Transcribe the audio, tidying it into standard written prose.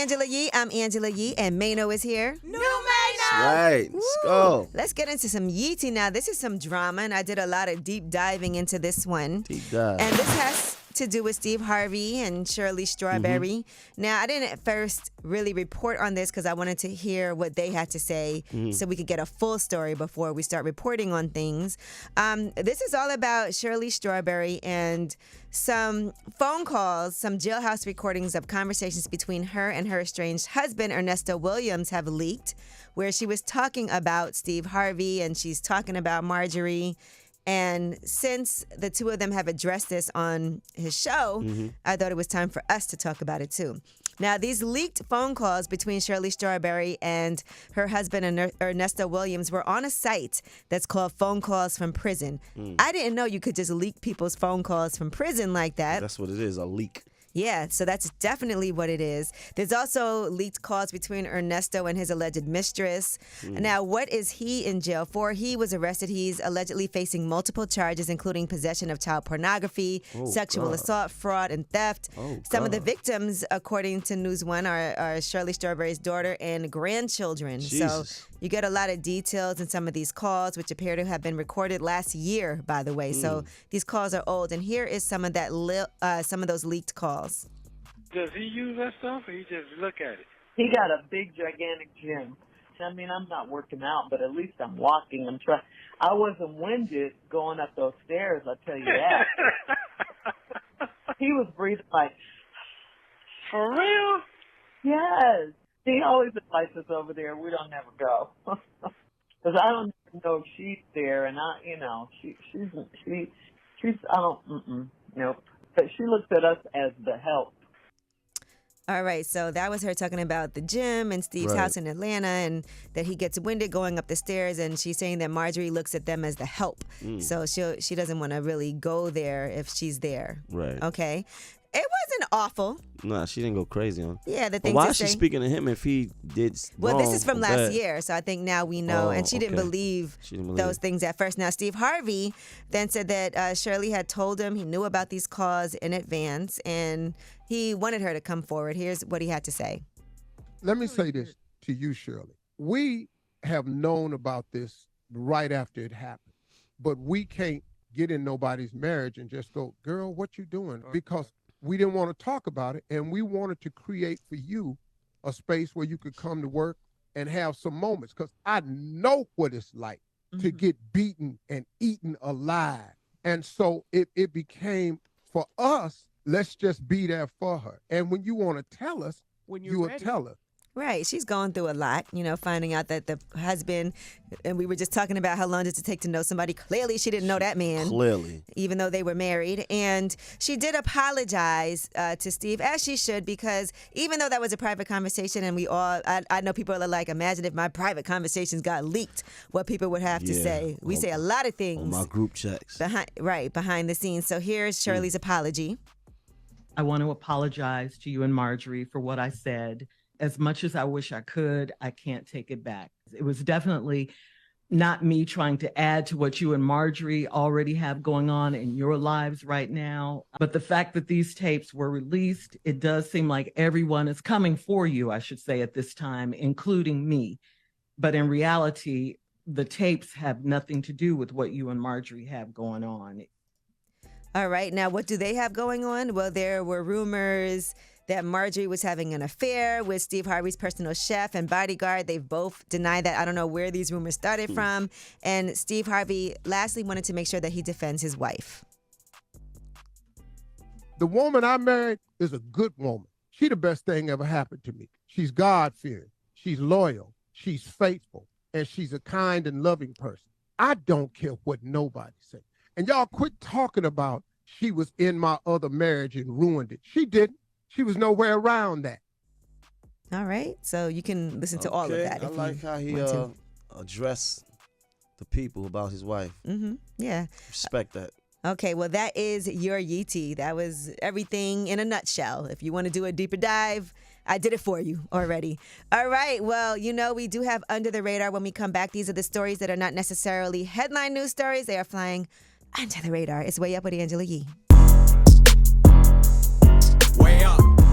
Angela Yee. I'm Angela Yee, and Mano is here. New Mano! Right. Let's go. Let's get into some Yeetie now. This is some drama, and I did a lot of deep diving into this one. Deep dive. And this has to do with Steve Harvey and Shirley Strawberry. Now, I didn't at first really report on this because I wanted to hear what they had to say so we could get a full story before we start reporting on things. This is all about Shirley Strawberry and some phone calls, some jailhouse recordings of conversations between her and her estranged husband, Ernesto Williams, have leaked, where she was talking about Steve Harvey and she's talking about Marjorie. And since the two of them have addressed this on his show, I thought it was time for us to talk about it too. Now, these leaked phone calls between Shirley Strawberry and her husband, Ernesto Williams, were on a site that's called Phone Calls from Prison. I didn't know you could just leak people's phone calls from prison like that. That's what it is, a leak. Yeah, so that's definitely what it is. There's also leaked calls between Ernesto and his alleged mistress. Now, what is he in jail for? He was arrested. He's allegedly facing multiple charges, including possession of child pornography, sexual assault, fraud, and theft. Some of the victims, according to News One, are Shirley Strawberry's daughter and grandchildren. Jesus. So you get a lot of details in some of these calls, which appear to have been recorded last year, by the way. So these calls are old. And here is some of that, some of those leaked calls. Does he use that stuff or he just look at it? He got a big, gigantic gym. I mean, I'm not working out, but at least I'm walking. I'm trying. I wasn't winded going up those stairs, I'll tell you that. He was breathing like, For real? yes. He always invites us over there. We don't never go. Because I don't know if she's there, and nope. But she looks at us as the help. All right, so that was her talking about the gym and Steve's house in Atlanta and that he gets winded going up the stairs, and she's saying that Marjorie looks at them as the help. So she doesn't want to really go there if she's there. Right. Okay. It wasn't awful. Nah, she didn't go crazy on him. Yeah, the But thing why to is she say. speaking to him if he did Well, this is from or last bad? year, so I think now we know. And she didn't okay. believe She didn't believe those it. things at first. Now, Steve Harvey then said that Shirley had told him he knew about these calls in advance, and he wanted her to come forward. Here's what he had to say. Let me say this to you, Shirley. We have known about this right after it happened, but we can't get in nobody's marriage and just go, girl, what you doing? Because we didn't want to talk about it, and we wanted to create for you a space where you could come to work and have some moments, because I know what it's like to get beaten and eaten alive. And so it became, for us, let's just be there for her. And when you want to tell us, you will tell us. Right. She's going through a lot, finding out that the husband, and we were just talking about how long does it take to know somebody. Clearly, she didn't know that man. Clearly. Even though they were married. And she did apologize to Steve, as she should, because even though that was a private conversation, and I know people are like, imagine if my private conversations got leaked, what people would have to say. We say a lot of things. On my group checks. Behind the scenes. So here's Shirley's apology. I want to apologize to you and Marjorie for what I said. As much as I wish I could, I can't take it back. It was definitely not me trying to add to what you and Marjorie already have going on in your lives right now. But the fact that these tapes were released, it does seem like everyone is coming for you, I should say, at this time, including me. But in reality, the tapes have nothing to do with what you and Marjorie have going on. All right. Now, what do they have going on? Well, there were rumors that Marjorie was having an affair with Steve Harvey's personal chef and bodyguard. They've both denied that. I don't know where these rumors started from. And Steve Harvey lastly wanted to make sure that he defends his wife. The woman I married is a good woman. She the best thing ever happened to me. She's God-fearing. She's loyal. She's faithful. And she's a kind and loving person. I don't care what nobody says. And y'all quit talking about she was in my other marriage and ruined it. She didn't. She was nowhere around that. All right. So you can listen to all of that. I like how he addressed the people about his wife. Yeah. Respect that. Okay. Well, that is your Yeetie. That was everything in a nutshell. If you want to do a deeper dive, I did it for you already. All right. Well, we do have Under the Radar when we come back. These are the stories that are not necessarily headline news stories. They are flying under the radar. It's Way Up with Angela Yee.